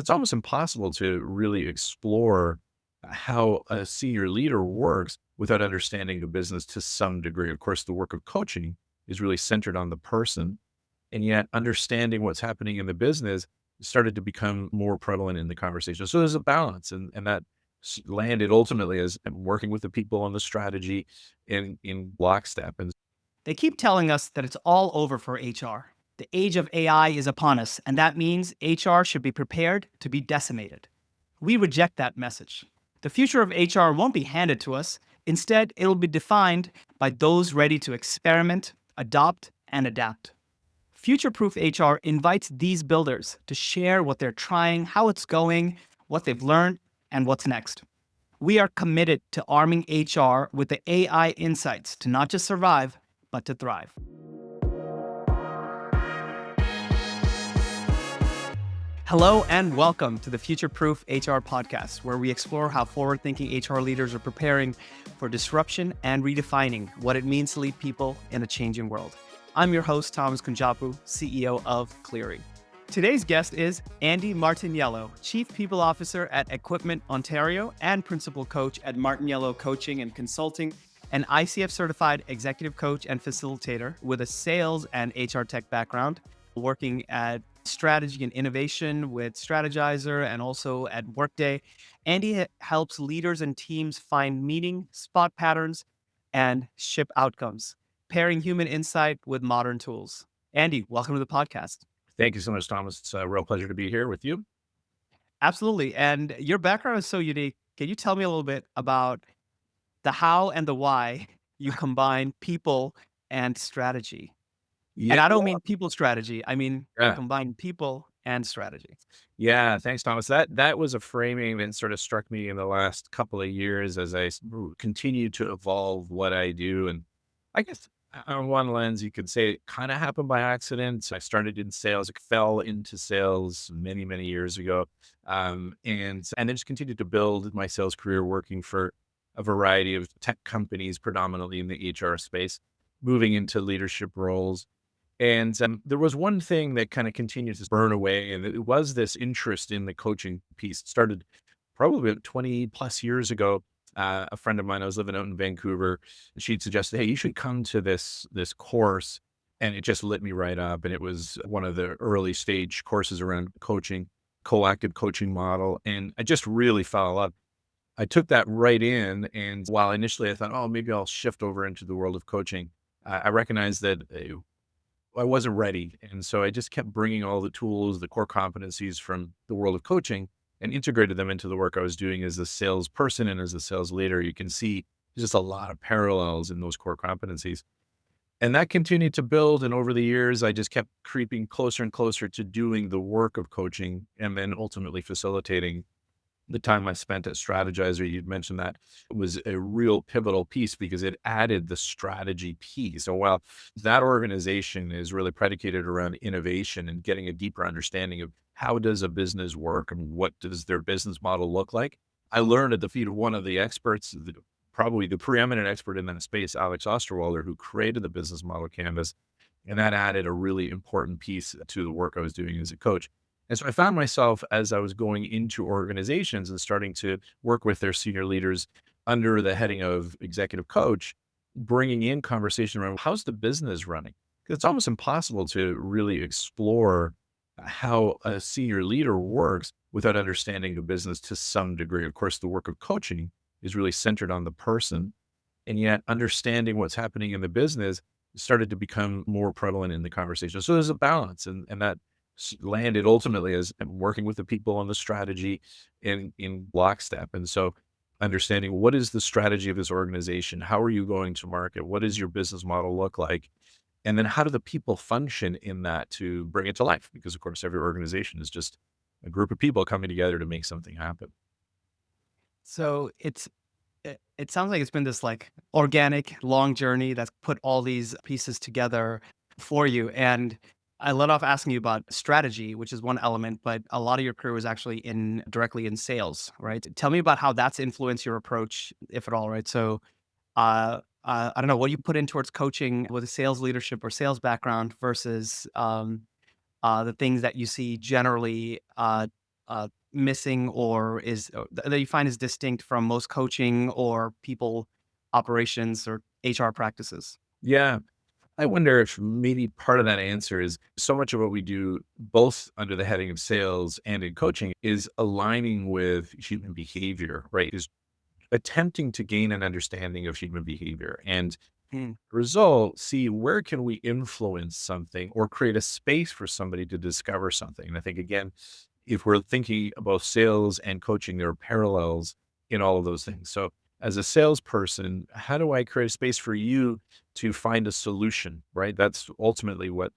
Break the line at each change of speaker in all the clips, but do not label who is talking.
It's almost impossible to really explore how a senior leader works without understanding the business to some degree. Of course, the work of coaching is really centered on the person, and yet understanding what's happening in the business started to become more prevalent in the conversation. So there's a balance, and that landed ultimately as I'm working with the people on the strategy in lockstep. And
They keep telling us that it's all over for HR. The age of AI is upon us, and that means HR should be prepared to be decimated. We reject that message. The future of HR won't be handed to us. Instead, it'll be defined by those ready to experiment, adopt, and adapt. Future Proof HR invites these builders to share what they're trying, how it's going, what they've learned, and what's next. We are committed to arming HR with the AI insights to not just survive, but to thrive. Hello and welcome to the Future Proof HR podcast, where we explore how forward thinking HR leaders are preparing for disruption and redefining what it means to lead people in a changing world. I'm your host, Thomas Kunjapu, CEO of Cleary. Today's guest is Andy Martiniello, Chief People Officer at Equipment Ontario and Principal Coach at Martiniello Coaching and Consulting, an ICF certified executive coach and facilitator with a sales and HR tech background, working at strategy and innovation with Strategizer and also at Workday. Andy helps leaders and teams find meaning, spot patterns, and ship outcomes, pairing human insight with modern tools. Andy, welcome to the podcast.
thank you so much, Thomas. It's a real pleasure to be here with you.
Absolutely. And your background is so unique. Can you tell me a little bit about the how and the why you combine people and strategy?
Yeah,
And I don't mean people strategy. I mean, you
yeah,
combine people and strategy.
yeah. Thanks, Thomas. That was a framing that sort of struck me in the last couple of years as continue to evolve what I do. And I guess on one lens, you could say it kind of happened by accident. I started in sales, I fell into sales many, many years ago, and then just continued to build my sales career, working for a variety of tech companies, predominantly in the HR space, moving into leadership roles. And there was one thing that kind of continued to burn away, and it was this interest in the coaching piece. It started probably about 20 plus years ago. A friend of mine, I was living out in Vancouver, and she'd suggested, "Hey, you should come to this course." And it just lit me right up. And it was one of the early stage courses around coaching, co-active coaching model. And I just really fell in love. I took that right in. And while initially I thought, oh, maybe I'll shift over into the world of coaching, I recognized that I wasn't ready. And so I just kept bringing all the tools, the core competencies from the world of coaching and integrated them into the work I was doing as a salesperson and as a sales leader. You can see just a lot of parallels in those core competencies. And that continued to build. And over the years, I just kept creeping closer and closer to doing the work of coaching and then ultimately facilitating. The time I spent at Strategizer, you'd mentioned that, was a real pivotal piece because it added the strategy piece. So while that organization is really predicated around innovation and getting a deeper understanding of how does a business work and what does their business model look like, I learned at the feet of one of the experts, probably the preeminent expert in that space, Alex Osterwalder, who created the business model canvas. And that added a really important piece to the work I was doing as a coach. And so I found myself as I was going into organizations and starting to work with their senior leaders under the heading of executive coach, bringing in conversation around how's the business running? Because it's almost impossible to really explore how a senior leader works without understanding the business to some degree. Of course, the work of coaching is really centered on the person, and yet understanding what's happening in the business started to become more prevalent in the conversation. So there's a balance, and that landed ultimately as I'm working with the people on the strategy in lockstep. And so understanding what is the strategy of this organization? How are you going to market? What does your business model look like? And then how do the people function in that to bring it to life? Because of course, every organization is just a group of people coming together to make something happen.
So it sounds like it's been this like organic long journey that's put all these pieces together for you. And I let off asking you about strategy, which is one element, but a lot of your career was actually in directly in sales, right? Tell me about how that's influenced your approach, if at all, right? So I don't know what you put in towards coaching with a sales leadership or sales background versus the things that you see generally missing or that you find is distinct from most coaching or people operations or HR practices?
Yeah. I wonder if maybe part of that answer is so much of what we do, both under the heading of sales and in coaching, is aligning with human behavior, right? Is attempting to gain an understanding of human behavior and
Mm,
result, see where can we influence something or create a space for somebody to discover something. And I think again, if we're thinking about sales and coaching, there are parallels in all of those things. So as a salesperson, how do I create a space for you to find a solution? Right. That's ultimately what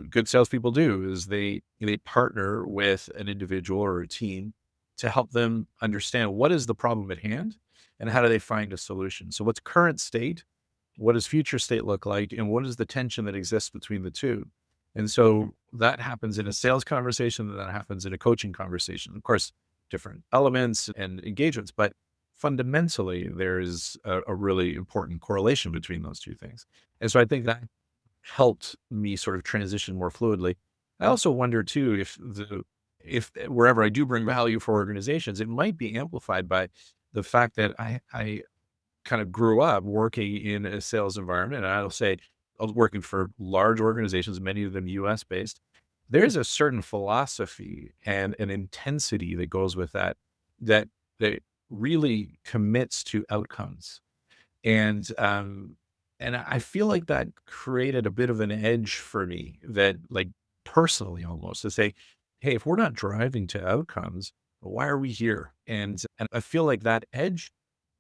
good salespeople do is they partner with an individual or a team to help them understand what is the problem at hand and how do they find a solution. So what's current state, what does future state look like? And what is the tension that exists between the two? And
mm,
so that happens in a sales conversation, and that happens in a coaching conversation. Of course, different elements and engagements, but fundamentally, there is a really important correlation between those two things. And so I think that helped me sort of transition more fluidly. I also wonder too if wherever I do bring value for organizations, it might be amplified by the fact that I kind of grew up working in a sales environment, and I'll say I was working for large organizations, many of them US based. There's a certain philosophy and an intensity that goes with that that really commits to outcomes. And, I feel like that created a bit of an edge for me that, like, personally almost to say, "Hey, if we're not driving to outcomes, why are we here?" And I feel like that edge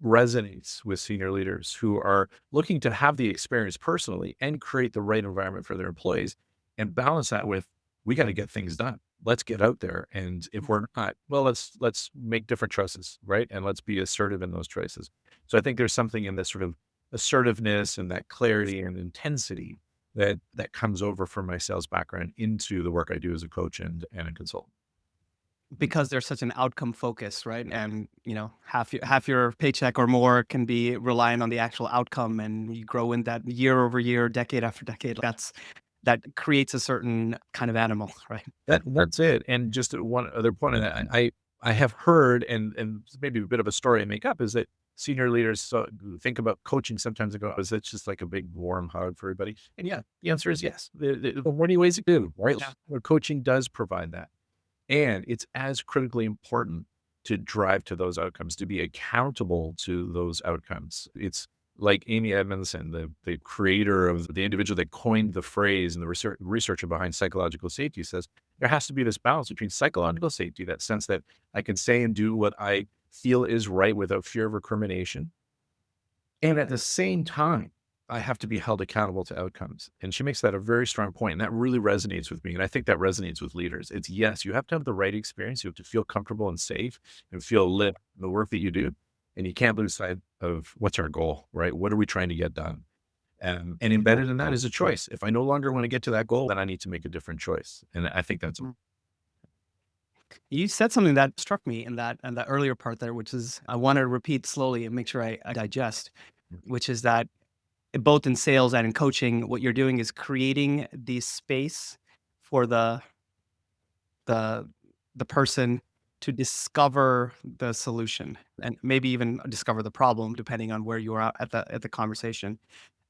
resonates with senior leaders who are looking to have the experience personally and create the right environment for their employees and balance that with, "We gotta get things done. Let's get out there, and if we're not, well, let's make different choices, right? And let's be assertive in those choices." So I think there's something in this sort of assertiveness and that clarity and intensity that comes over from my sales background into the work I do as a coach and a consultant.
because there's such an outcome focus, right? And half your paycheck or more can be relying on the actual outcome, and you grow in that year over year, decade after decade. That creates a certain kind of animal, right?
That's it. And just one other point on that, I have heard, and maybe a bit of a story I make up is that senior leaders think about coaching sometimes and go, "Is it just like a big warm hug for everybody?" And yeah, the answer is yes. The many ways to do, right?
Yeah.
Where coaching does provide that. And it's as critically important to drive to those outcomes, to be accountable to those outcomes. It's like Amy Edmondson, the creator of the individual that coined the phrase and the researcher behind psychological safety says there has to be this balance between psychological safety, that sense that I can say and do what I feel is right without fear of recrimination, and at the same time, I have to be held accountable to outcomes. And she makes that a very strong point, and that really resonates with me. And I think that resonates with leaders. It's yes, you have to have the right experience. You have to feel comfortable and safe and feel lit in the work that you do. And you can't lose sight of what's our goal, right? What are we trying to get done? And embedded in that is a choice. If I no longer want to get to that goal, then I need to make a different choice. And I think that's
Mm. You said something that struck me in that earlier part there, which is I want to repeat slowly and make sure I digest, which is that both in sales and in coaching, what you're doing is creating the space for the the person to discover the solution and maybe even discover the problem depending on where you are at the conversation.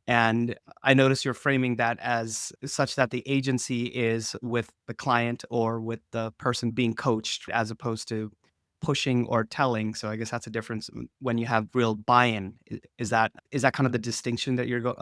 And I notice you're framing that as such that the agency is with the client or with the person being coached as opposed to pushing or telling. So I guess that's a difference when you have real buy-in. Is that kind of the distinction that you're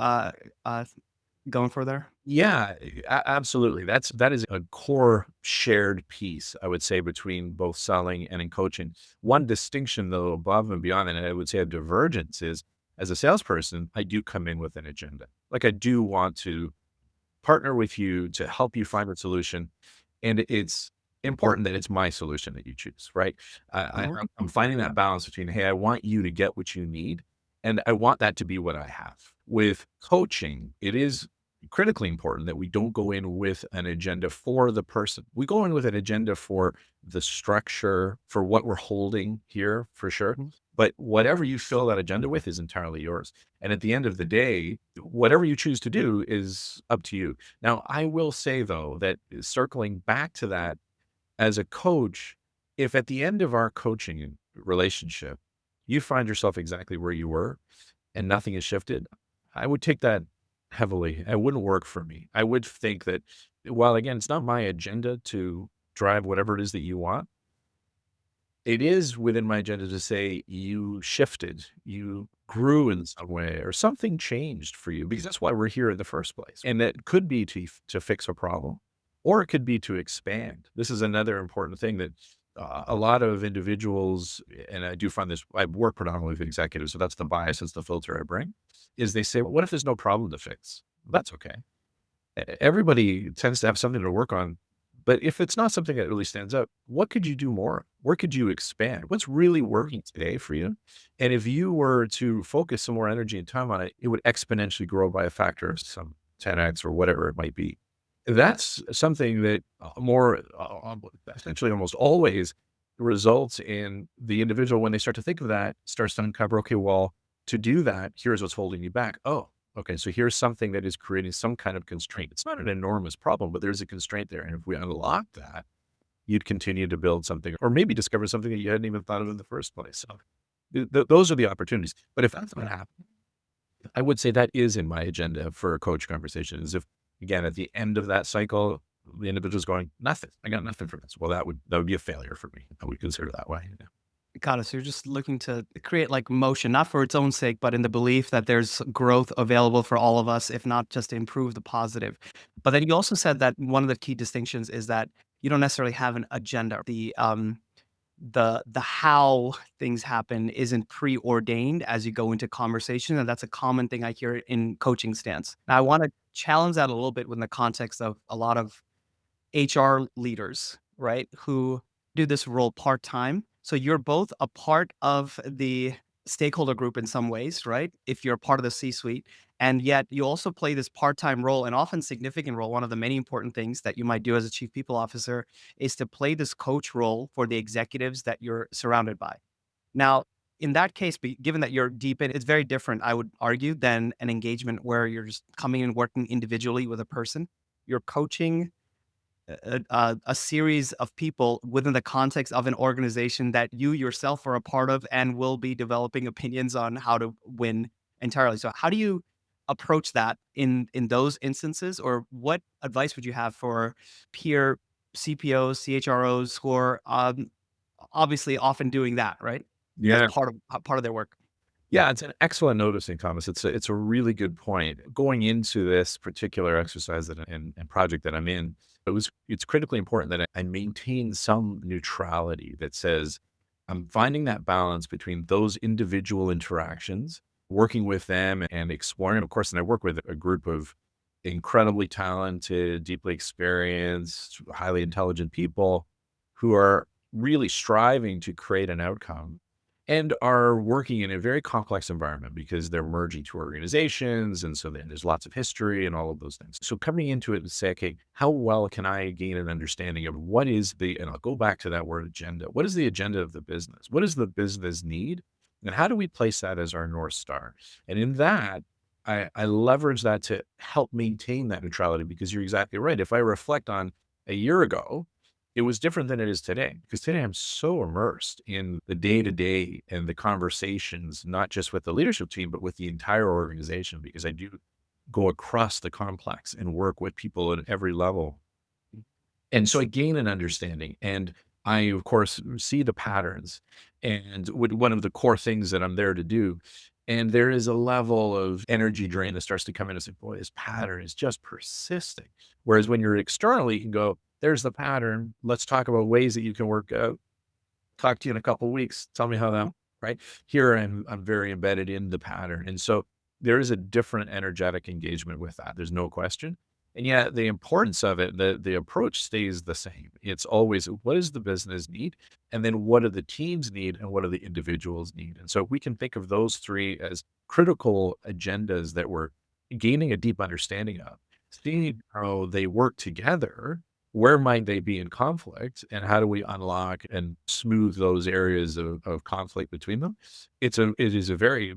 going for there?
yeah, absolutely. That is a core shared piece, I would say, between both selling and in coaching. One distinction, though, above and beyond, and I would say a divergence is as a salesperson, I do come in with an agenda. Like I do want to partner with you to help you find a solution. And it's important that it's my solution that you choose, right?
Mhm.
I'm finding that balance between, hey, I want you to get what you need, and I want that to be what I have. With coaching, it is critically important that we don't go in with an agenda for the person. We go in with an agenda for the structure, for what we're holding here, for sure.
Mhm.
But whatever you fill that agenda with is entirely yours. And at the end of the day, whatever you choose to do is up to you. Now, I will say though that circling back to that, as a coach, if at the end of our coaching relationship, you find yourself exactly where you were and nothing has shifted, I would take that heavily. It wouldn't work for me. I would think that, while again, it's not my agenda to drive whatever it is that you want, it is within my agenda to say you shifted, you grew in some way, or something changed for you, because that's why we're here in the first place. And that could be to fix a problem, or it could be to expand. This is another important thing that a lot of individuals, and I do find this, I work predominantly with executives, so that's the bias, that's the filter I bring, is they say, well, what if there's no problem to fix? That's okay. Everybody tends to have something to work on, but if it's not something that really stands out, what could you do more? Where could you expand? What's really working today for you? And if you were to focus some more energy and time on it, it would exponentially grow by a factor of some 10x or whatever it might be. That's something that essentially almost always results in the individual, when they start to think of that, starts to uncover, okay, well, to do that, here's what's holding you back. Oh, okay, so here's something that is creating some kind of constraint. It's not an enormous problem, but there's a constraint there. And if we unlock that, you'd continue to build something, or maybe discover something that you hadn't even thought of in the first place. So those are the opportunities. But if that's not happening, I would say that is in my agenda for a coach conversation, is if, again, at the end of that cycle, the individual's going, nothing, I got nothing from this. Well, that would be a failure for me. I would consider that way. Yeah.
Got it. So you're just looking to create like motion, not for its own sake, but in the belief that there's growth available for all of us, if not just to improve the positive. But then you also said that one of the key distinctions is that you don't necessarily have an agenda. The how things happen isn't preordained as you go into conversation, and that's a common thing I hear in coaching stance. Now, I want to challenge that a little bit within the context of a lot of HR leaders, right, who do this role part-time. So you're both a part of the stakeholder group in some ways, right? If you're part of the C-suite, and yet you also play this part-time role, and often significant role. One of the many important things that you might do as a chief people officer is to play this coach role for the executives that you're surrounded by. Now, in that case, given that you're deep in, it's very different, I would argue, than an engagement where you're just coming and working individually with a person. You're coaching a series of people within the context of an organization that you yourself are a part of and will be developing opinions on how to win entirely. So how do you approach that in those instances, or what advice would you have for peer CPOs, CHROs who are obviously often doing that, right? As
Yeah.
part of their work.
Yeah, it's an excellent noticing, Thomas. It's a really good point. Going into this particular exercise and project that I'm in, it's critically important that I maintain some neutrality that says I'm finding that balance between those individual interactions, working with them and exploring. Of course, and I work with a group of incredibly talented, deeply experienced, highly intelligent people who are really striving to create an outcome and are working in a very complex environment because they're merging two organizations. And so then there's lots of history and all of those things. So coming into it and say, okay, how well can I gain an understanding of what is and I'll go back to that word agenda. What is the agenda of the business? What does the business need? And how do we place that as our North Star? And in that, I leverage that to help maintain that neutrality, because you're exactly right. If I reflect on a year ago, it was different than it is today, because today I'm so immersed in the day to day and the conversations, not just with the leadership team, but with the entire organization, because I do go across the complex and work with people at every level. And so I gain an understanding, and I, of course, see the patterns and one of the core things that I'm there to do. And there is a level of energy drain that starts to come in and say, boy, this pattern is just persisting. Whereas when you're externally, you can go, there's the pattern. Let's talk about ways that you can work out. Talk to you in a couple of weeks. Tell me how that, right? Here I'm very embedded in the pattern. And so there is a different energetic engagement with that. There's no question. And yet the importance of it, the approach stays the same. It's always, what does the business need? And then what do the teams need? And what do the individuals need? And so we can think of those three as critical agendas that we're gaining a deep understanding of, seeing how they work together. Where might they be in conflict, and how do we unlock and smooth those areas of conflict between them? It is a very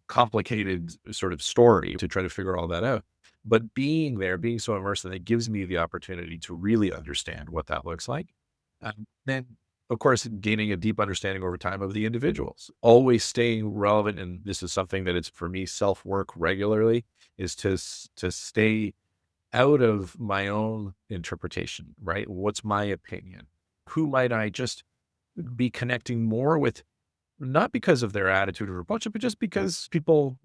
complicated sort of story to try to figure all that out. But being there, being so immersed in it gives me the opportunity to really understand what that looks like. Then, of course, gaining a deep understanding over time of the individuals, always staying relevant. And this is something that it's for me, self work regularly is to stay out of my own interpretation, right? What's my opinion? Who might I just be connecting more with? Not because of their attitude or approach, but just because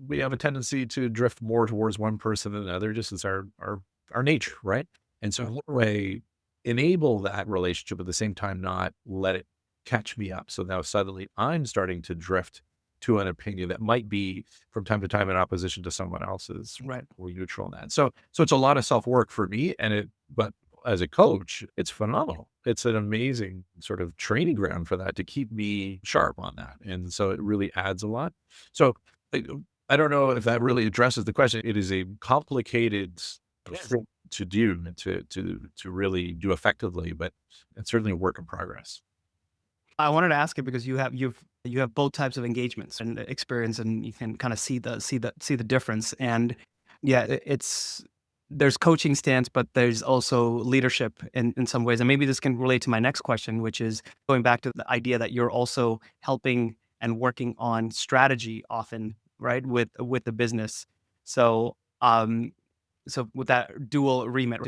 we have a tendency to drift more towards one person than another, just as our nature, right? And so, how do I enable that relationship at the same time, not let it catch me up? So now suddenly I'm starting to drift to an opinion that might be from time to time in opposition to someone else's.
Right.
We're neutral in that. So it's a lot of self work for me, but as a coach, it's phenomenal. It's an amazing sort of training ground for that to keep me sharp on that. And so it really adds a lot. So I, I don't know if that really addresses the question. It is a complicated thing to do and to really do effectively, but it's certainly a work in progress.
I wanted to ask it because you have both types of engagements and experience, and you can kind of see the difference. And yeah, it's there's coaching stance, but there's also leadership in some ways. And maybe this can relate to my next question, which is going back to the idea that you're also helping and working on strategy often, right, with the business. So so with that dual remit,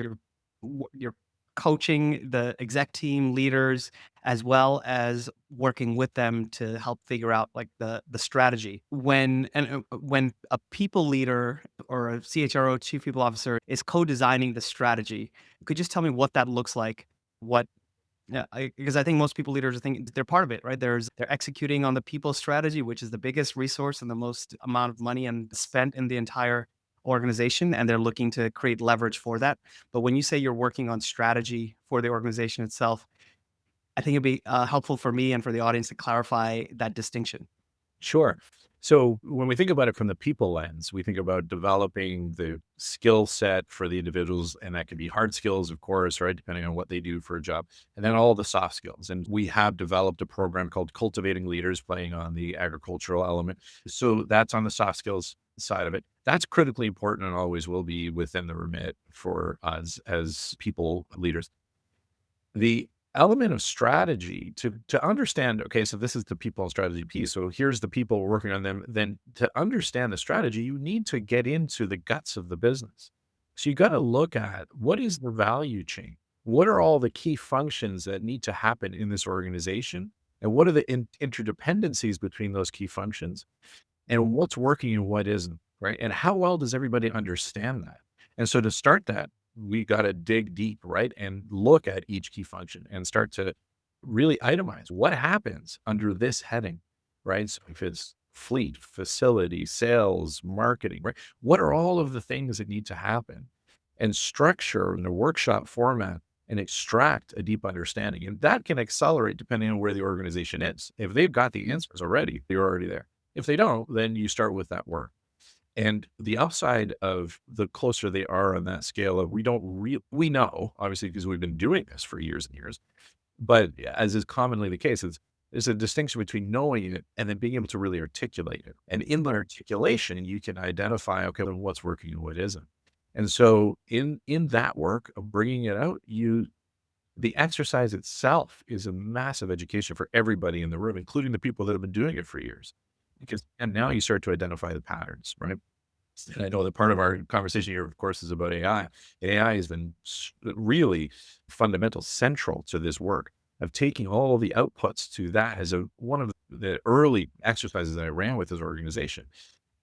you're coaching the exec team leaders as well as working with them to help figure out like the strategy. When a people leader or a CHRO, chief people officer, is co-designing the strategy, could you just tell me what that looks like? What Yeah, because I think most people leaders think they're part of it, right? They're executing on the people strategy, which is the biggest resource and the most amount of money and spent in the entire organization, and they're looking to create leverage for that. But when you say you're working on strategy for the organization itself, I think it'd be helpful for me and for the audience to clarify that distinction.
Sure. So when we think about it from the people lens, we think about developing the skill set for the individuals, and that can be hard skills, of course, right? Depending on what they do for a job, and then all the soft skills. And we have developed a program called Cultivating Leaders, playing on the agricultural element. So that's on the soft skills side of it. That's critically important and always will be within the remit for us as people leaders. The element of strategy to understand, okay, so this is the people and strategy piece. So here's the people we're working on them. Then to understand the strategy, you need to get into the guts of the business. So you got to look at what is the value chain? What are all the key functions that need to happen in this organization? And what are the interdependencies between those key functions? And what's working and what isn't, right? And how well does everybody understand that? And so to start that, we got to dig deep, right? And look at each key function and start to really itemize what happens under this heading, right? So if it's fleet, facility, sales, marketing, right? What are all of the things that need to happen? And structure in a workshop format and extract a deep understanding. And that can accelerate depending on where the organization is. If they've got the answers already, they're already there. If they don't, then you start with that work. And the upside of the closer they are on that scale of we know, obviously, because we've been doing this for years and years, but as is commonly the case, there's a distinction between knowing it and then being able to really articulate it. And in the articulation, you can identify, okay, then what's working and what isn't. And so in that work of bringing it out, the exercise itself is a massive education for everybody in the room, including the people that have been doing it for years. Because and now you start to identify the patterns, right? And I know that part of our conversation here, of course, is about AI. And AI has been really fundamental, central to this work of taking all the outputs to that as one of the early exercises that I ran with this organization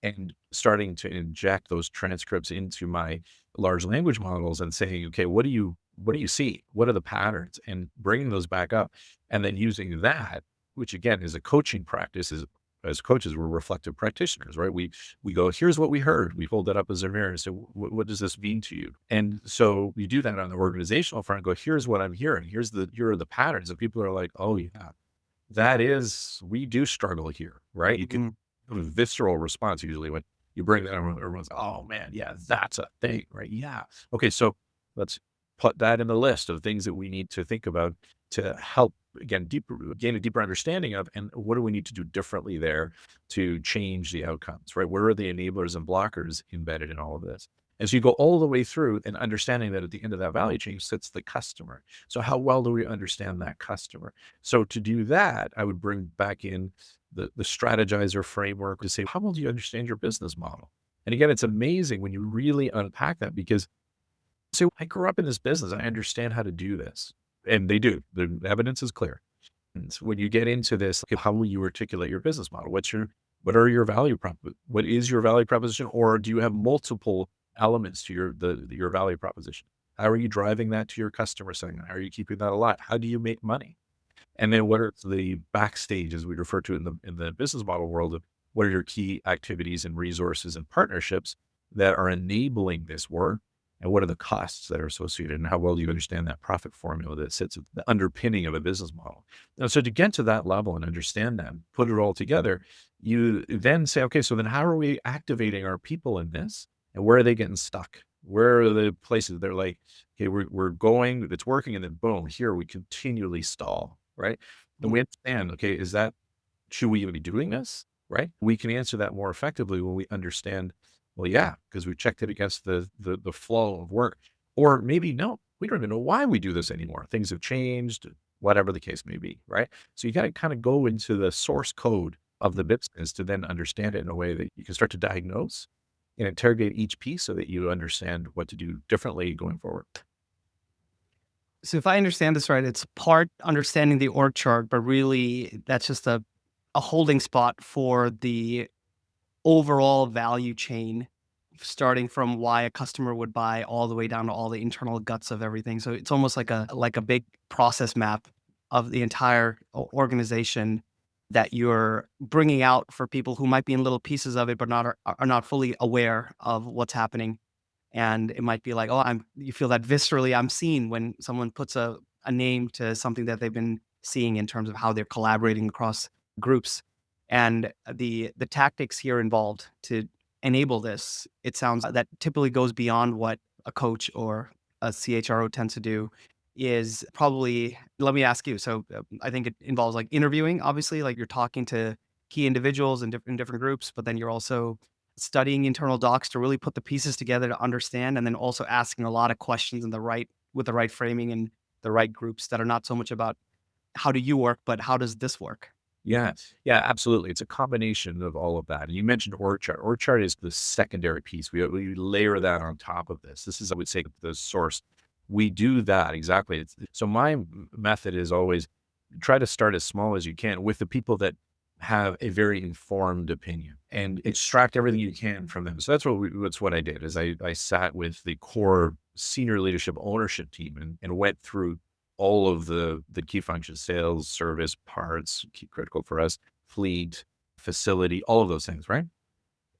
and starting to inject those transcripts into my large language models and saying, okay, what do you see? What are the patterns? And bringing those back up and then using that, which again is a coaching practice, is as coaches, we're reflective practitioners, right? We go, here's what we heard. We hold that up as a mirror and say, what does this mean to you? And so you do that on the organizational front. Go, here's what I'm hearing. Here are the patterns. And people are like, oh yeah, we do struggle here, right? You can
Mhm.
have a visceral response usually when you bring that. Everyone's, oh man, yeah, that's a thing, right? Yeah. Okay, so let's put that in the list of things that we need to think about to help gain a deeper understanding of, and what do we need to do differently there to change the outcomes, right? Where are the enablers and blockers embedded in all of this? And so you go all the way through and understanding that at the end of that value chain sits the customer. So how well do we understand that customer? So to do that, I would bring back in the strategizer framework to say, how well do you understand your business model? And again, it's amazing when you really unpack that because so I grew up in this business. I understand how to do this. And they do. The evidence is clear. And so when you get into this, like, how will you articulate your business model? What are your value prop? What is your value proposition? Or do you have multiple elements to your value proposition? How are you driving that to your customer segment? How are you keeping that alive? How do you make money? And then what are the backstage, as we refer to it in the business model world, of what are your key activities and resources and partnerships that are enabling this work? And what are the costs that are associated? And how well do you understand that profit formula that sits at the underpinning of a business model? And so to get to that level and understand that, put it all together, you then say, okay, so then how are we activating our people in this? And where are they getting stuck? Where are the places they're like, okay, we're going, it's working, and then boom, here we continually stall, right? And we understand, okay, should we even be doing this? Right? We can answer that more effectively when we understand, well, yeah, because we checked it against the flow of work. Or maybe no, we don't even know why we do this anymore. Things have changed, whatever the case may be, right? So you got to kind of go into the source code of the business to then understand it in a way that you can start to diagnose and interrogate each piece so that you understand what to do differently going forward.
So if I understand this right, it's part understanding the org chart, but really that's just a holding spot for the overall value chain, starting from why a customer would buy all the way down to all the internal guts of everything. So it's almost like a big process map of the entire organization that you're bringing out for people who might be in little pieces of it, but are not fully aware of what's happening. And it might be like, oh, you feel that viscerally I'm seen when someone puts a name to something that they've been seeing in terms of how they're collaborating across groups. And the tactics here involved to enable this, it sounds that typically goes beyond what a coach or a CHRO tends to do is probably, let me ask you. So I think it involves like interviewing, obviously, like you're talking to key individuals in different groups, but then you're also studying internal docs to really put the pieces together to understand, and then also asking a lot of questions with the right framing and the right groups that are not so much about how do you work, but how does this work?
Yeah. Yeah, absolutely. It's a combination of all of that. And you mentioned org chart. Org chart is the secondary piece. We layer that on top of this. This is, I would say, the source. We do that exactly. So my method is always try to start as small as you can with the people that have a very informed opinion and extract everything you can from them. So that's what I did is I sat with the core senior leadership ownership team and went through all of the key functions, sales, service, parts, key critical for us, fleet, facility, all of those things, right?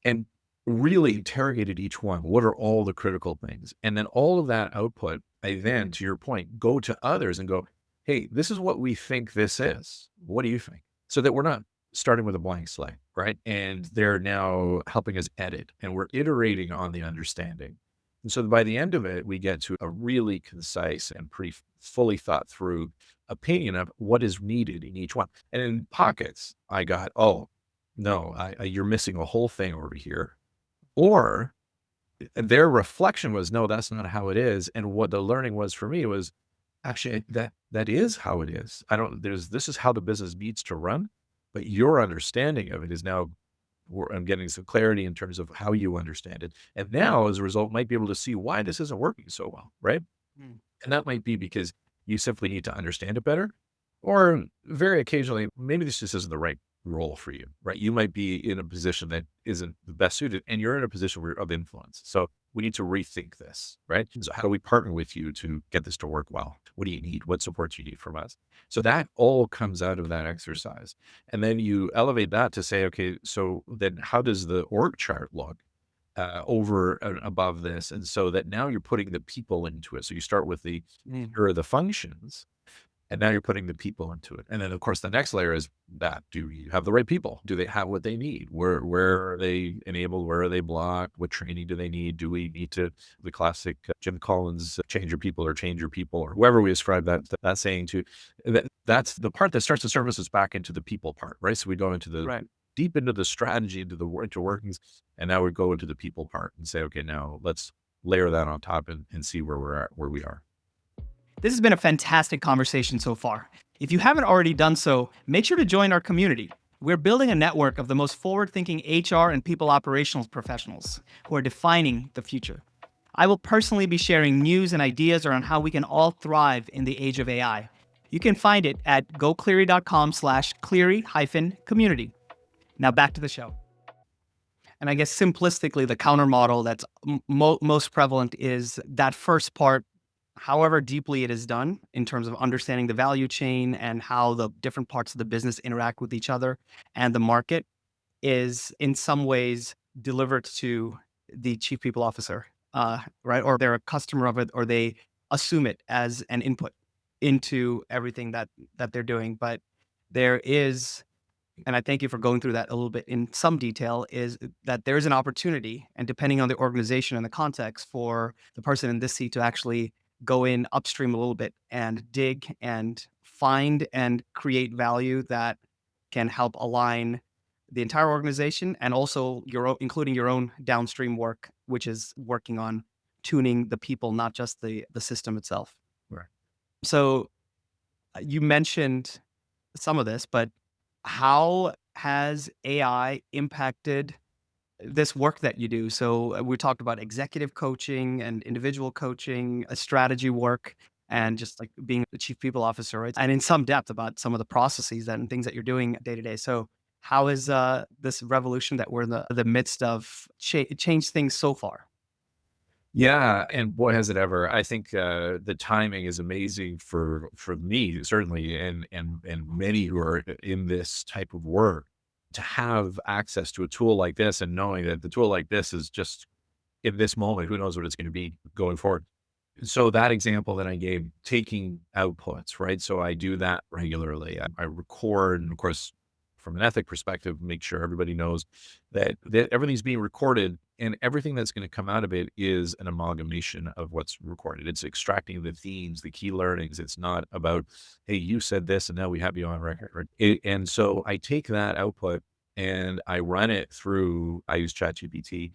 And really interrogated each one. What are all the critical things? And then all of that output, I then, to your point, go to others and go, hey, this is what we think this is. What do you think? So that we're not starting with a blank slate, right? And they're now helping us edit and we're iterating on the understanding. And so by the end of it, we get to a really concise and pretty fully thought through opinion of what is needed in each one. And in pockets, I got, oh, no, you're missing a whole thing over here. Or their reflection was, no, that's not how it is. And what the learning was for me was actually that is how it is. This is how the business needs to run, but your understanding of it is now I'm getting some clarity in terms of how you understand it. And now as a result, might be able to see why this isn't working so well, right?
Mm.
And that might be because you simply need to understand it better. Or very occasionally, maybe this just isn't the right role for you, right? You might be in a position that isn't the best suited, and you're in a position where of influence. So we need to rethink this, right? So how do we partner with you to get this to work well? What do you need? What support do you need from us? So that all comes out of that exercise. And then you elevate that to say, okay, so then how does the org chart look? Over and above this. And so that now you're putting the people into it. So you start with
Mm.
here are the functions, and now you're putting the people into it. And then of course the next layer is that do you have the right people? Do they have what they need? Where are they enabled? Where are they blocked? What training do they need? Do we need to the classic Jim Collins change your people or change your people or whoever we ascribe that saying to that's the part that starts to service us back into the people part, right? So we go into the
Right.
deep into the strategy, into the into workings, and now we go into the people part and say, okay, now let's layer that on top and see where we're at, where we are.
This has been a fantastic conversation so far. If you haven't already done so, make sure to join our community. We're building a network of the most forward thinking HR and people operations professionals who are defining the future. I will personally be sharing news and ideas around how we can all thrive in the age of AI. You can find it at gocleary.com/Cleary-community. Now back to the show. And I guess simplistically, the counter model that's most prevalent is that first part, however deeply it is done in terms of understanding the value chain and how the different parts of the business interact with each other and the market, is in some ways delivered to the chief people officer, right? Or they're a customer of it, or they assume it as an input into everything that they're doing. But there is, and I thank you for going through that a little bit in some detail, is that there is an opportunity, and depending on the organization and the context, for the person in this seat to actually go in upstream a little bit and dig and find and create value that can help align the entire organization and also including your own downstream work, which is working on tuning the people, not just the system itself.
Right.
So you mentioned some of this, but how has AI impacted this work that you do? So we talked about executive coaching and individual coaching, strategy work, and just like being the chief people officer, right? And in some depth about some of the processes and things that you're doing day to day. So how is this revolution that we're in the midst of changed things so far?
Yeah, and boy, has it ever. I think, the timing is amazing for me, certainly, and many who are in this type of work to have access to a tool like this and knowing that the tool like this is just in this moment, who knows what it's gonna be going forward. So that example that I gave, taking outputs, right? So I do that regularly. I record, and of course, from an ethic perspective, make sure everybody knows that everything's being recorded, and everything that's going to come out of it is an amalgamation of what's recorded. It's extracting the themes, the key learnings. It's not about, hey, you said this, and now we have you on record. And so I take that output and I run it through. I use ChatGPT,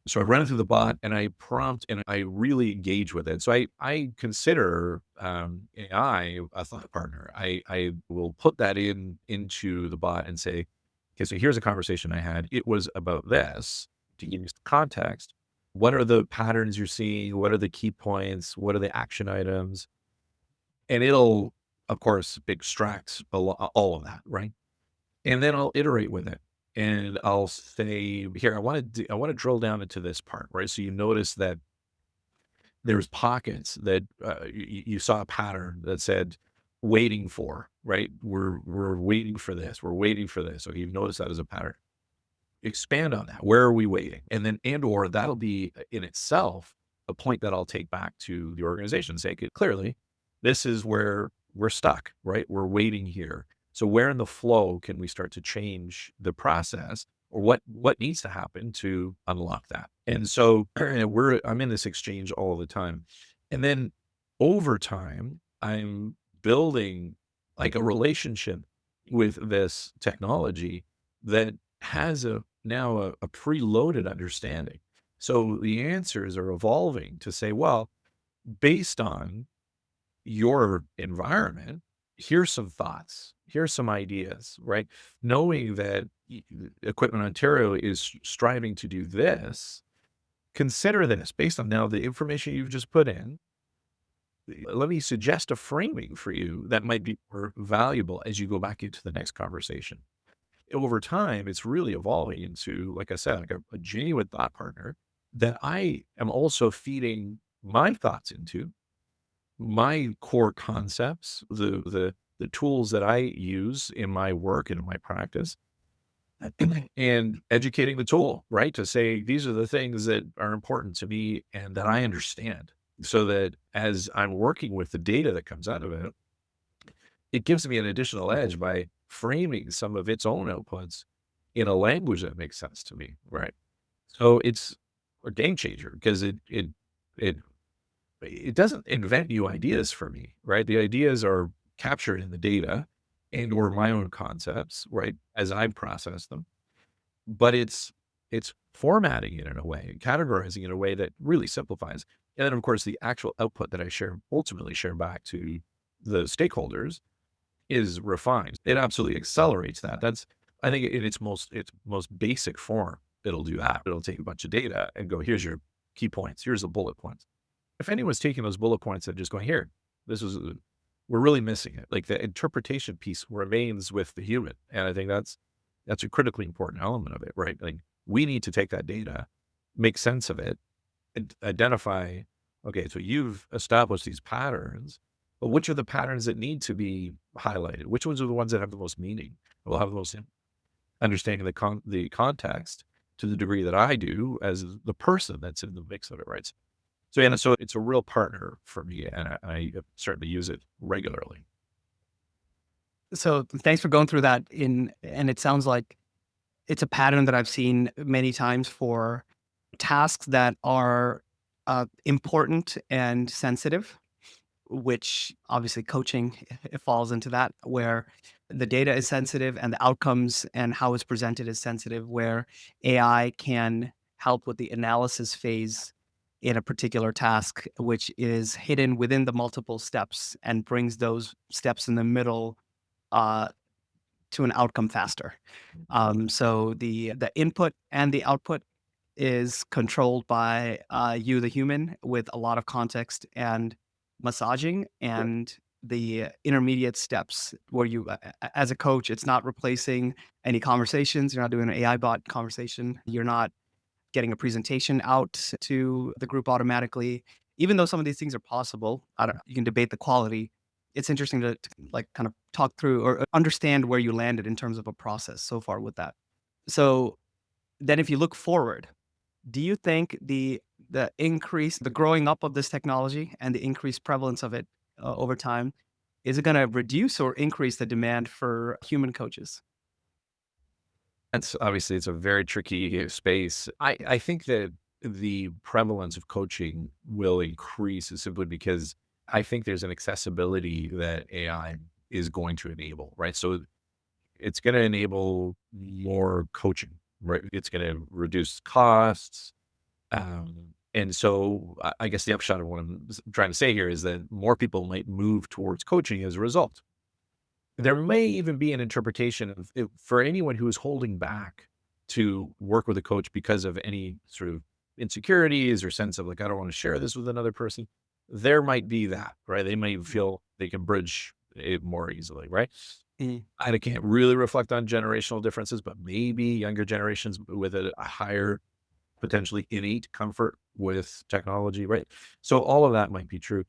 so I run it through the bot and I prompt and I really engage with it. So I consider AI a thought partner. I will put that into the bot and say, okay, so here's a conversation I had. It was about this. To give you some context, what are the patterns you're seeing? What are the key points? What are the action items? And it'll, of course, extract all of that, right? And then I'll iterate with it. And I'll say, here, I want to drill down into this part, right? So you notice that there's pockets that you saw a pattern that said waiting for, right? We're waiting for this. We're waiting for this. So you notice that as a pattern. Expand on that. Where are we waiting? And then, and or that'll be in itself a point that I'll take back to the organization, say it clearly, this is where we're stuck, right? We're waiting here. So where in the flow can we start to change the process, or what needs to happen to unlock that? And so I'm in this exchange all the time. And then over time, I'm building like a relationship with this technology that has a preloaded understanding. So the answers are evolving to say, well, based on your environment, here's some thoughts, here's some ideas, right? Knowing that Equipment Ontario is striving to do this, consider this based on now the information you've just put in. Let me suggest a framing for you that might be more valuable as you go back into the next conversation. Over time, it's really evolving into, like I said, like a genuine thought partner that I am also feeding my thoughts into, my core concepts, the tools that I use in my work and in my practice, and educating the tool, right? To say these are the things that are important to me and that I understand. So that as I'm working with the data that comes out of it, it gives me an additional edge by framing some of its own outputs in a language that makes sense to me, right? So it's a game changer because it it doesn't invent new ideas for me, right? The ideas are captured in the data and or my own concepts, right? As I process them, but it's It's formatting it in a way, categorizing it in a way that really simplifies. And then, of course, the actual output that I ultimately share back to the stakeholders is refined. It absolutely accelerates that. That's, I think, in its most basic form, it'll do that. It'll take a bunch of data and go, here's your key points. Here's the bullet points. If anyone's taking those bullet points and just going, here, this is, we're really missing it. Like the interpretation piece remains with the human. And I think that's a critically important element of it, right? Like we need to take that data, make sense of it, and identify, okay, so you've established these patterns, but which are the patterns that need to be highlighted? Which ones are the ones that have the most meaning? Will have the most understanding the context to the degree that I do as the person that's in the mix of it, right? So yeah, so it's a real partner for me, and I certainly use it regularly.
So thanks for going through that and it sounds like it's a pattern that I've seen many times for tasks that are important and sensitive, which obviously coaching it falls into that, where the data is sensitive and the outcomes and how it's presented is sensitive, where AI can help with the analysis phase in a particular task, which is hidden within the multiple steps and brings those steps in the middle uh, to an outcome faster. So the input and the output is controlled by you, the human, with a lot of context and massaging, and the intermediate steps where as a coach, it's not replacing any conversations. You're not doing an AI bot conversation. You're not getting a presentation out to the group automatically. Even though some of these things are possible, I don't, you can debate the quality. It's interesting to like kind of talk through or understand where you landed in terms of a process so far with that. So then, if you look forward, do you think the growing up of this technology and the increased prevalence of it over time, is it going to reduce or increase the demand for human coaches?
That's obviously it's a very tricky space. I think that the prevalence of coaching will increase simply because I think there's an accessibility that AI is going to enable, right? So it's going to enable more coaching, right? It's going to reduce costs. And so I guess the upshot of what I'm trying to say here is that more people might move towards coaching as a result. There may even be an interpretation of for anyone who is holding back to work with a coach because of any sort of insecurities or sense of like, I don't want to share this with another person. There might be that, right? They might feel they can bridge it more easily, right?
Mm.
I can't really reflect on generational differences, but maybe younger generations with a higher potentially innate comfort with technology, right? So all of that might be true.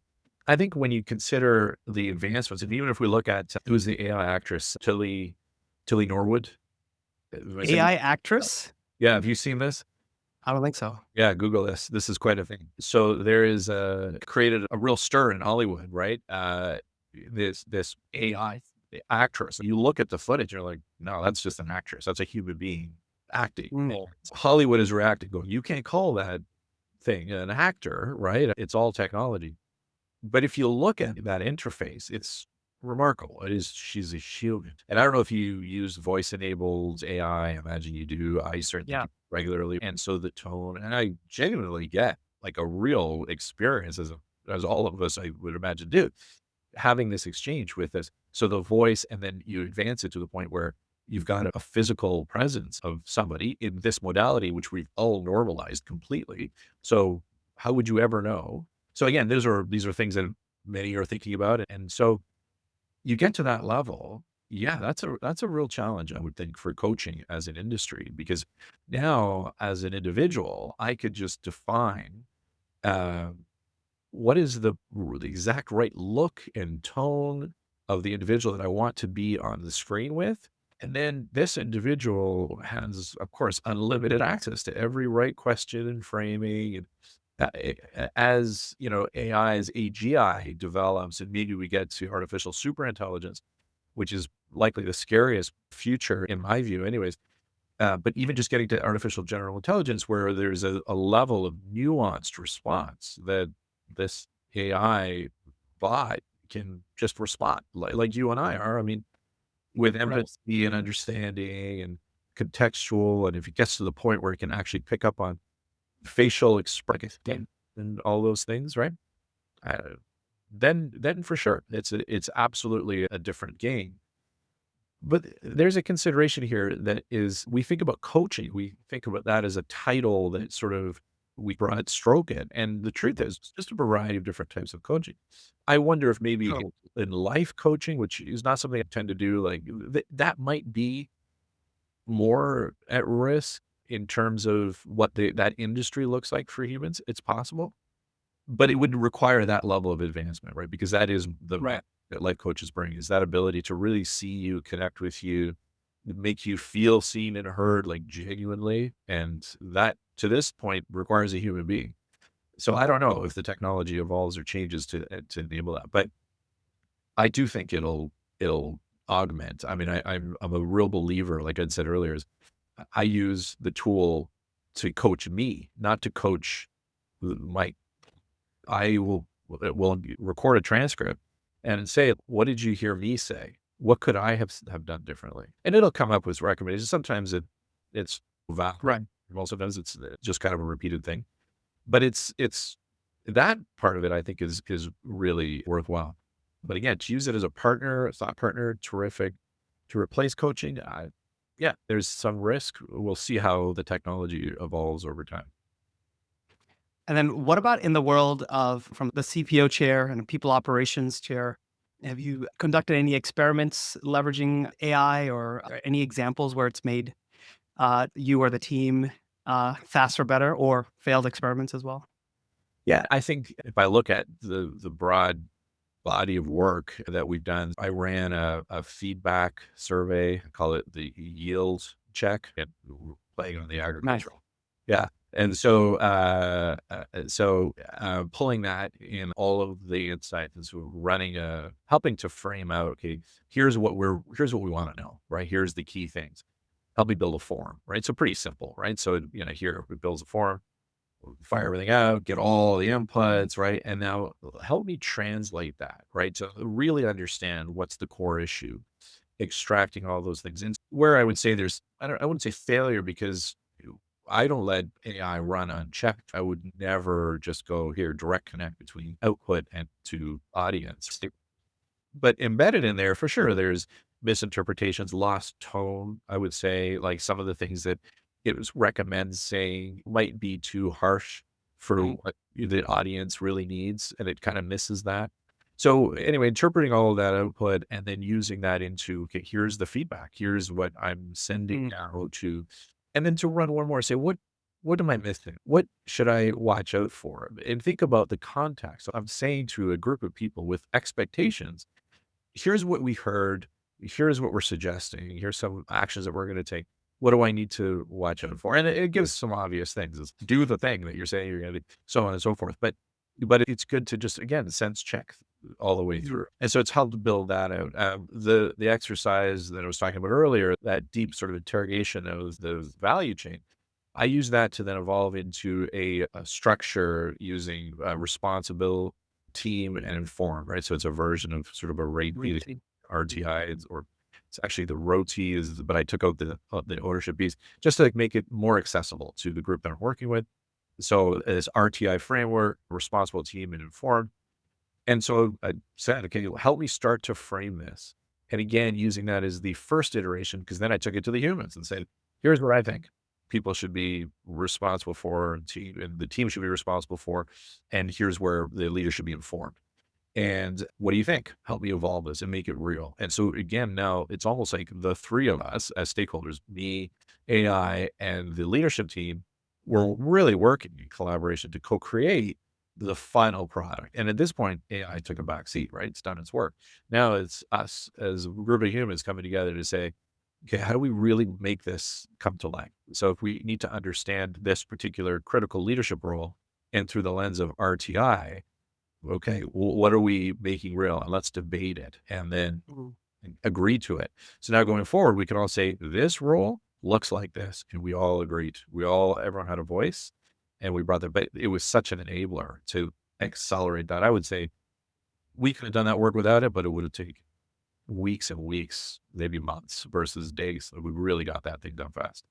I think when you consider the advancements, and even if we look at it was the AI actress Tilly Norwood. Am I saying
AI actress?
yeah, have you seen this?
I don't think so.
Yeah, Google this. This is quite a thing. So there is created a real stir in Hollywood, right? This AI actress. You look at the footage, you're like, no, that's just an actress. That's a human being acting. And
Mm.
Hollywood is reacting, going, you can't call that thing an actor, right? It's all technology. But if you look at that interface, it's remarkable. She's a human. And I don't know if you use voice enabled AI. I imagine you do. I certainly
Yeah.
do regularly. And so the tone, and I genuinely get like a real experience as all of us, I would imagine do, having this exchange with this. So the voice, and then you advance it to the point where you've got a physical presence of somebody in this modality, which we've all normalized completely. So how would you ever know? So again, these are things that many are thinking about. And so you get to that level. Yeah, that's a real challenge, I would think, for coaching as an industry, because now as an individual, I could just define uh, what is the exact right look and tone of the individual that I want to be on the screen with. And then this individual has, of course, unlimited access to every right question and framing. And as you know, AI's AGI develops, and maybe we get to artificial superintelligence, which is likely the scariest future in my view, anyways. But even just getting to artificial general intelligence, where there's a level of nuanced response that this AI bot can just respond like you and I are. I mean, with
Right.
empathy and understanding and contextual, and if it gets to the point where it can actually pick up on facial expression and all those things, right? Uh, then for sure, it's absolutely a different game. But there's a consideration here that is we think about coaching, we think about that as a title that sort of we broad stroke it. And the truth is it's just a variety of different types of coaching. I wonder if maybe
Oh,
in life coaching, which is not something I tend to do, like that might be more at risk in terms of what that industry looks like for humans. It's possible, but it would require that level of advancement, right? Because that is the
right.
that life coaches bring is that ability to really see you, connect with you, make you feel seen and heard like genuinely. And that to this point requires a human being. So I don't know if the technology evolves or changes to enable that, but I do think it'll augment. I mean, I'm a real believer, like I said earlier, is I use the tool to coach me, not to coach my I will record a transcript and say, "What did you hear me say? What could I have done differently?" And it'll come up with recommendations. Sometimes it's valid.
Right.
Most of times it's just kind of a repeated thing. But it's that part of it I think is really worthwhile. But again, to use it as a partner, a thought partner, terrific. To replace coaching, yeah, there's some risk. We'll see how the technology evolves over time.
And then what about in the world of from the CPO chair and people operations chair? Have you conducted any experiments leveraging AI or any examples where it's made you or the team faster, better, or failed experiments as well?
Yeah, I think if I look at the broad body of work that we've done, I ran a feedback survey, I call it the yield check, and we're playing on the
Nice.
agricultural. Yeah. And so pulling that in all of the insights and so running helping to frame out, okay, here's what we want to know, right? Here's the key things. Help me build a form, right? So pretty simple, right? So, here it builds a form, fire everything out, get all the inputs, right? And now help me translate that, right? To really understand what's the core issue, extracting all those things. And where I would say I wouldn't say failure because I don't let AI run unchecked. I would never just go here, direct connect between output and to audience. But embedded in there, for sure, there's misinterpretations, lost tone, I would say, like some of the things that it was recommends saying might be too harsh for
Mm.
what the audience really needs, and it kind of misses that. So anyway, interpreting all of that output and then using that into, okay, here's the feedback. Here's what I'm sending
Mm.
now to, and then to run one more, say, what am I missing? What should I watch out for? And think about the context. So I'm saying to a group of people with expectations, here's what we heard. Here's what we're suggesting. Here's some actions that we're going to take. What do I need to watch out for? And it gives some obvious things. It's do the thing that you're saying you're going to do, so on and so forth. But it's good to just again sense check all the way through. And so it's helped build that out. The exercise that I was talking about earlier, that deep sort of interrogation of the value chain, I use that to then evolve into a structure using responsible, team, and informed, right? So it's a version of sort of a rate
Routine.
RTI, or it's actually the ROTI is, but I took out the ownership piece just to like, make it more accessible to the group that I'm working with. So this RTI framework, responsible team and informed. And so I said, okay, help me start to frame this. And again, using that as the first iteration, because then I took it to the humans and said, here's what I think people should be responsible for, and the team should be responsible for. And here's where the leader should be informed. And what do you think? Help me evolve this and make it real. And so again, now it's almost like the three of us as stakeholders, me, AI, and the leadership team, we're really working in collaboration to co-create the final product. And at this point, AI took a back seat, right? It's done its work. Now it's us as a group of humans coming together to say, okay, how do we really make this come to life? So if we need to understand this particular critical leadership role and through the lens of RTI, okay, what are we making real? And let's debate it and then
Mm.
agree to it. So now going forward, we can all say this role looks like this. And we all agreed. Everyone had a voice and we brought that, but it was such an enabler to accelerate that. I would say we could have done that work without it, but it would have taken weeks and weeks, maybe months versus days. We really got that thing done fast.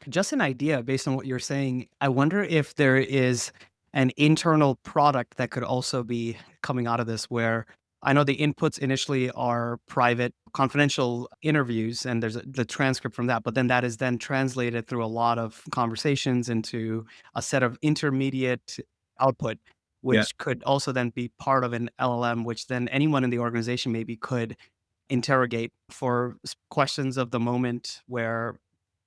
Just an idea based on what you're saying. I wonder if there is an internal product that could also be coming out of this where I know the inputs initially are private, confidential interviews, and there's the transcript from that, but then that is then translated through a lot of conversations into a set of intermediate output,
Yeah.
which could also then be part of an LLM, which then anyone in the organization maybe could interrogate for questions of the moment where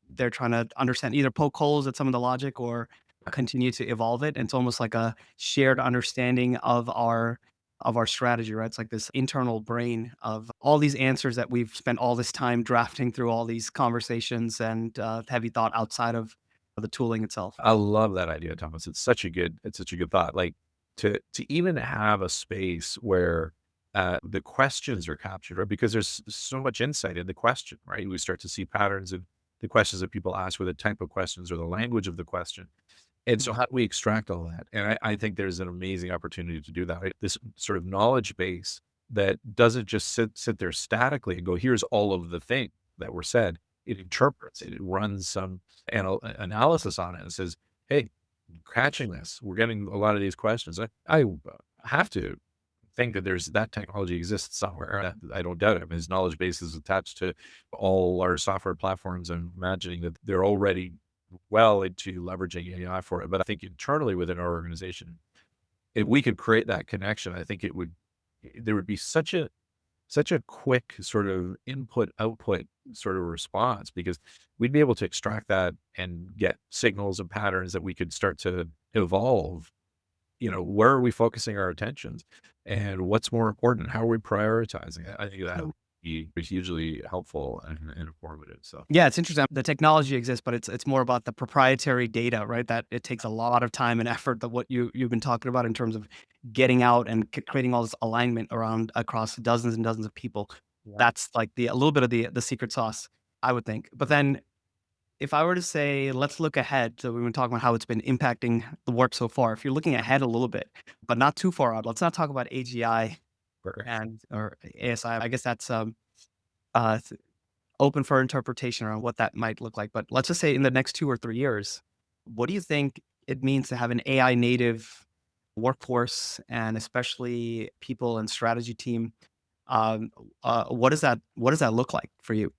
they're trying to understand, either poke holes at some of the logic or continue to evolve it. And it's almost like a shared understanding of our strategy, right? It's like this internal brain of all these answers that we've spent all this time drafting through all these conversations and heavy thought outside of the tooling itself.
I love that idea, Thomas. It's such a good thought. Like to even have a space where the questions are captured, right? Because there's so much insight in the question, right? We start to see patterns in the questions that people ask, or the type of questions, or the language of the question. And so
Mhm.
how do we extract all that? And I think there's an amazing opportunity to do that, right? This sort of knowledge base that doesn't just sit there statically and go, here's all of the things that were said. It interprets it. It runs some analysis on it and says, hey, catching this. We're getting a lot of these questions. I have to think that there's that technology exists somewhere. I don't doubt it. I mean, his knowledge base is attached to all our software platforms. I'm imagining that they're already well into leveraging AI for it. But I think internally within our organization, if we could create that connection, I think there would be such a quick sort of input output sort of response, because we'd be able to extract that and get signals and patterns that we could start to evolve. Where are we focusing our attentions, and what's more important? How are we prioritizing it? I think that would be hugely helpful and informative. So
Yeah, it's interesting. The technology exists, but it's more about the proprietary data, right? That it takes a lot of time and effort that what you've been talking about in terms of getting out and creating all this alignment around across dozens and dozens of people.
yeah.
That's like a little bit of the secret sauce, I would think. But then if I were to say, let's look ahead. So we've been talking about how it's been impacting the work so far. If you're looking ahead a little bit, but not too far out, let's not talk about AGI
Sure.
and or ASI. I guess that's uh, open for interpretation around what that might look like. But let's just say in the next 2 or 3 years, what do you think it means to have an AI native workforce and especially people and strategy team? Um, what does that look like for you?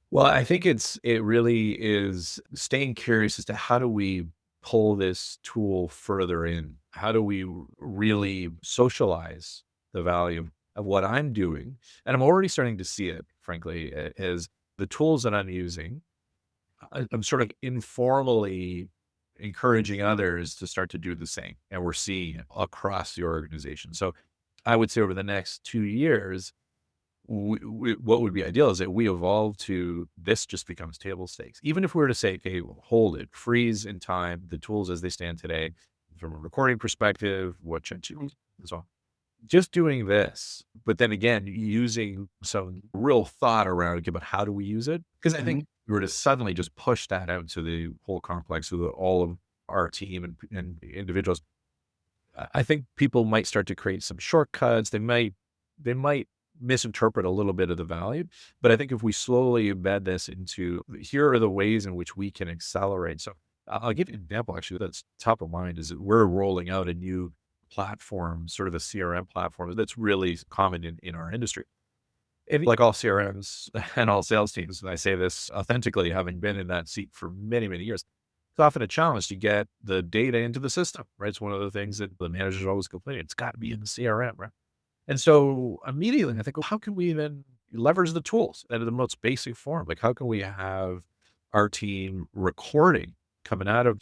Well, I think it really is staying curious as to how do we pull this tool further in? How do we really socialize the value of what I'm doing? And I'm already starting to see it, frankly, as the tools that I'm using. I'm sort of informally encouraging others to start to do the same, and we're seeing it across the organization. So I would say over the next 2 years, what would be ideal is that we evolve to this just becomes table stakes. Even if we were to say, okay, well, hold it, freeze in time, the tools as they stand today, from a recording perspective, what should you, so just doing this, but then again, using some real thought around, okay, but how do we use it? Because I think
Mhm.
if we were to suddenly just push that out to the whole complex of all of our team and individuals, I think people might start to create some shortcuts. They might misinterpret a little bit of the value. But I think if we slowly embed this into, here are the ways in which we can accelerate. So I'll give you an example actually that's top of mind is that we're rolling out a new platform, sort of a CRM platform that's really common in our industry. And like all CRMs and all sales teams, and I say this authentically, having been in that seat for many, many years, it's often a challenge to get the data into the system, right? It's one of the things that the managers are always complaining. It's got to be in the CRM, right? And so immediately I think, well, how can we then leverage the tools at the most basic form? Like, how can we have our team recording coming out of,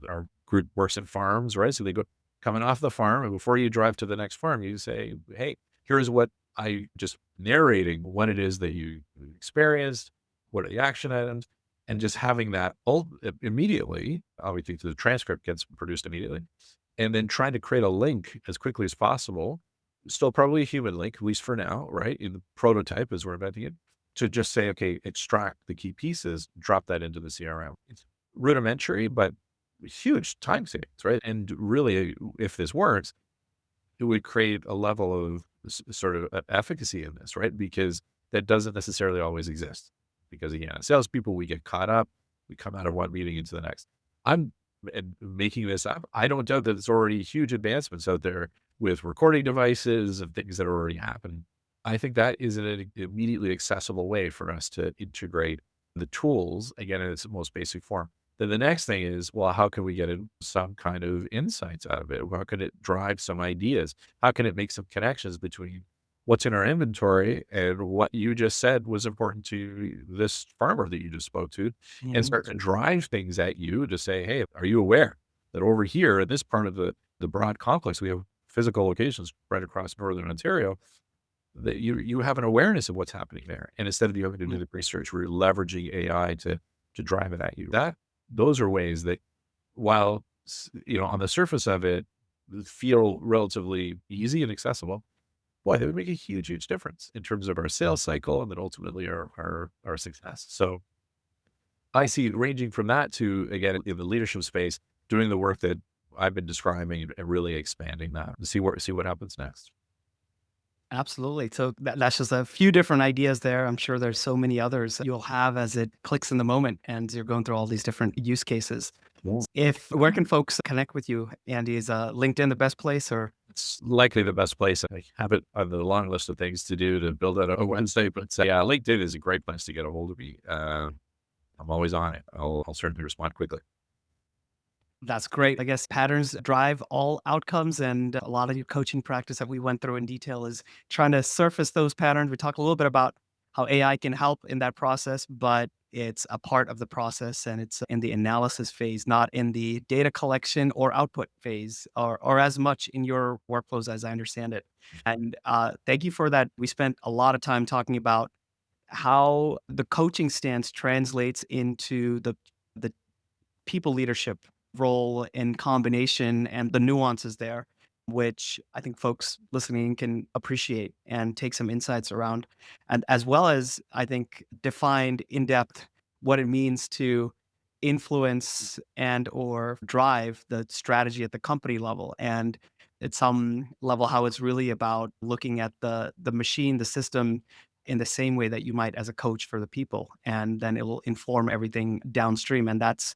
our group works in farms, right? So they go coming off the farm, and before you drive to the next farm, you say, hey, here's what I just narrating what it is that you experienced, what are the action items, and just having that all immediately, obviously the transcript gets produced immediately, and then trying to create a link as quickly as possible. Still probably a human link, at least for now, right? In the prototype as we're inventing it, to just say, okay, extract the key pieces, drop that into the CRM. It's rudimentary, but huge time savings, right? And really, if this works, it would create a level of sort of efficacy in this, right? Because that doesn't necessarily always exist. Because again, as salespeople, we get caught up, we come out of one meeting into the next. I'm and making this up. I don't doubt that there's already huge advancements out there with recording devices and things that are already happening. I think that is an immediately accessible way for us to integrate the tools again in its most basic form. Then the next thing is, well, how can we get some kind of insights out of it? How can it drive some ideas? How can it make some connections between what's in our inventory and what you just said was important to this farmer that you just spoke to, and
Mhm.
start to drive things at you to say, hey, are you aware that over here in this part of the broad complex, we have physical locations spread across northern Ontario that you have an awareness of what's happening there. And instead of you having to do
Mm.
the research, we're leveraging AI to drive it at you. Those are ways that while on the surface of it feel relatively easy and accessible, boy, that would make a huge, huge difference in terms of our sales cycle and then ultimately our success. So I see it ranging from that to again in the leadership space, doing the work that I've been describing and really expanding that to see what happens next.
Absolutely. So that's just a few different ideas there. I'm sure there's so many others you'll have as it clicks in the moment and you're going through all these different use cases. If where can folks connect with you, Andy? Is LinkedIn the best place or?
It's likely the best place. I have it on the long list of things to do to build out a Wednesday, but yeah, LinkedIn is a great place to get a hold of me. I'm always on it. I'll certainly respond quickly.
That's great. I guess patterns drive all outcomes, and a lot of your coaching practice that we went through in detail is trying to surface those patterns. We talked a little bit about how AI can help in that process, but it's a part of the process and it's in the analysis phase, not in the data collection or output phase, or as much in your workflows as I understand it. And thank you for that. We spent a lot of time talking about how the coaching stance translates into the people leadership role in combination and the nuances there, which I think folks listening can appreciate and take some insights around. And as well as I think defined in depth what it means to influence and or drive the strategy at the company level, and at some level how it's really about looking at the machine, the system, in the same way that you might as a coach for the people, and then it will inform everything downstream. And that's,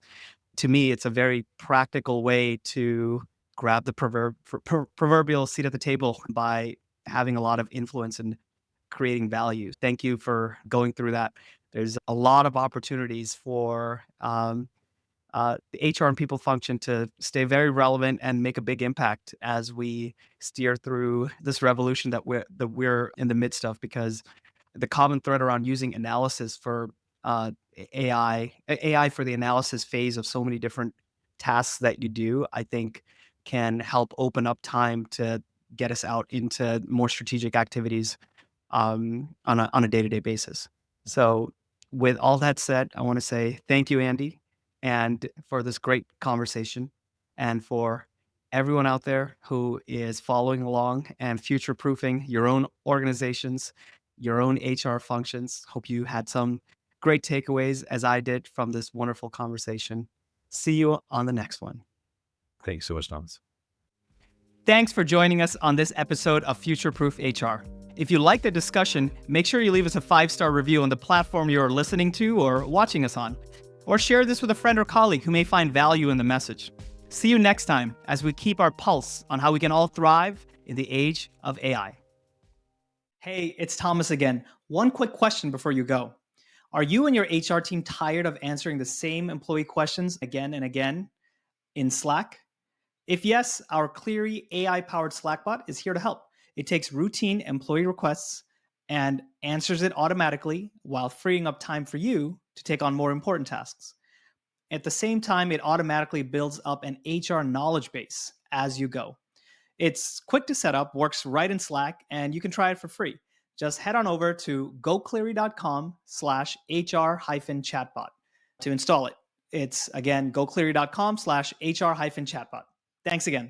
to me, it's a very practical way to grab the proverbial seat at the table by having a lot of influence and creating value. Thank you for going through that. There's a lot of opportunities for the HR and people function to stay very relevant and make a big impact as we steer through this revolution that we're in the midst of. Because the common thread around using analysis for AI for the analysis phase of so many different tasks that you do, I think can help open up time to get us out into more strategic activities on a day to day basis. So, with all that said, I want to say thank you, Andy, and for this great conversation, and for everyone out there who is following along and future proofing your own organizations, your own HR functions. Hope you had some great takeaways, as I did, from this wonderful conversation. See you on the next one.
Thanks so much, Thomas.
Thanks for joining us on this episode of Future Proof HR. If you like the discussion, make sure you leave us a 5-star review on the platform you're listening to or watching us on, or share this with a friend or colleague who may find value in the message. See you next time as we keep our pulse on how we can all thrive in the age of AI. Hey, it's Thomas again. One quick question before you go. Are you and your HR team tired of answering the same employee questions again and again in Slack? If yes, our Cleary AI-powered Slack bot is here to help. It takes routine employee requests and answers it automatically while freeing up time for you to take on more important tasks. At the same time, it automatically builds up an HR knowledge base as you go. It's quick to set up, works right in Slack, and you can try it for free. Just head on over to gocleary.com/HR-chatbot to install it. It's again, gocleary.com/HR-chatbot. Thanks again.